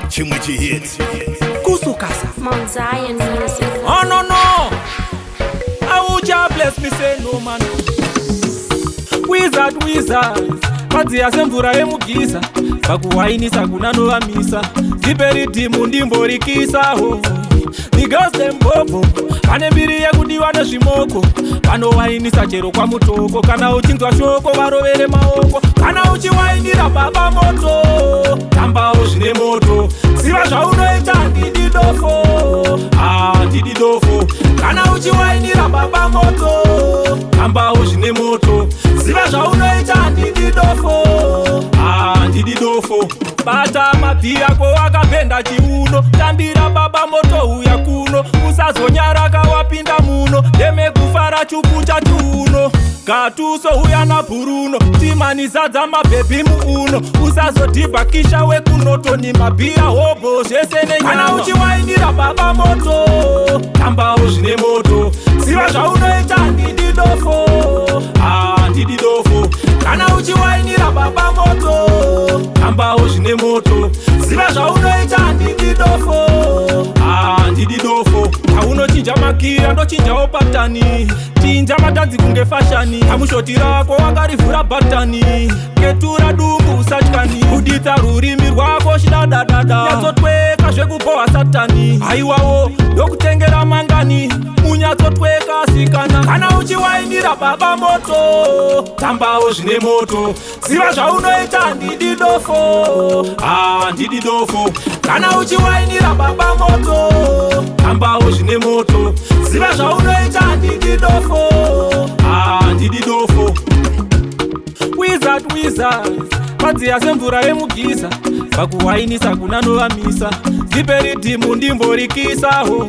chimwe chihit kusukasa Mount Zion music. oh no aucha bless me say no man wizard madziya semvura yemugiza pakuwainisa kunanovamisa dziperidhimu ndimborikisaho nigostembobo pane mbiri yekudiwa nezvimoko vanowainisa chero kwamutoko kana uchinzwa shoko varovere maoko kana uchiwainira baba moto tambawo zvine moto ziva zvaunoita ndidi dofo kana uchiwainira baba moto tambawo zvine moto ziva zvaunoita ndidi dofo bata mabvi yako akapenda chiuno tambira baba moto uya kuno usazonyaraka wapinda muno demekufara chukucha chiuno gatuso uya nabhuruno timanizadza mabhebhi muuno usazodhibhakisha wekunotoni mabhiya hobo zvese nenyama kana uchiwainira baba moto tambawo zvine moto ziva zvaunoita ndidi dofo kana uchiwainira baba moto tambawo zvine moto ziva zvaunoita ndidi dofo haunochinja makira ndochinjawo patani chinja matadzi kunge fashani hamushoti rako wakarivhura bhatani ketura dumbu usatyani kuditsa rurimi rwako shidadadada nyatsotweka zvekupohwa satani haiwawo ndokutengera mangani munyatsotweka sikana kana uchiwainira baba moto tambawo zvine moto ziva zvaunoita ndidi dofo kana uchiwainira baba moto tambawo zvine moto ziva zvaunoita ndidi dofo wizard madziya semvura yemugiza pakuwainisa kunanovamisa dziperidhimu ndimborikisaho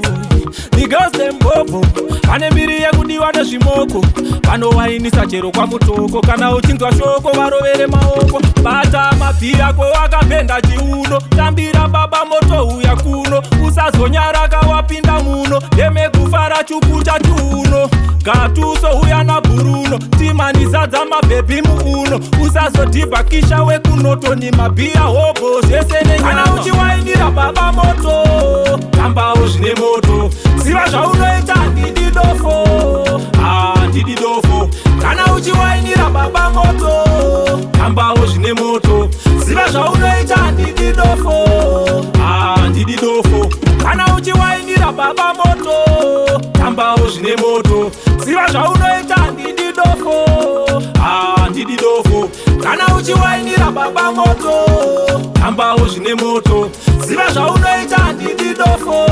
nigostembobo pane mbiri yekudiwa nezvimoko vanowainisa chero kwamutoko kana uchinzwa shoko varovere maoko bata mabvi yako akapenda chiuno tambira baba moto uya kuno usazonyaraka wapinda muno demekufara chukucha chiuno gatuso uya nabhuruno timanizadza mabhebhi muuno usazodhibhakisha wekunotoni mabhiya hobo zvese nenyama kana uchiwainira baba moto tambawo zvine moto ziva zvaunoita ndidi dofo kana uchiwainira baba moto tambawo zvine moto ziva zvaunoita ndidi dofo kana uchiwainira baba moto tambawo zvine moto ziva zvaunoita ndidi dofo kana uchiwainira baba moto tambawo zvine moto ziva zvaunoita ndidi dofo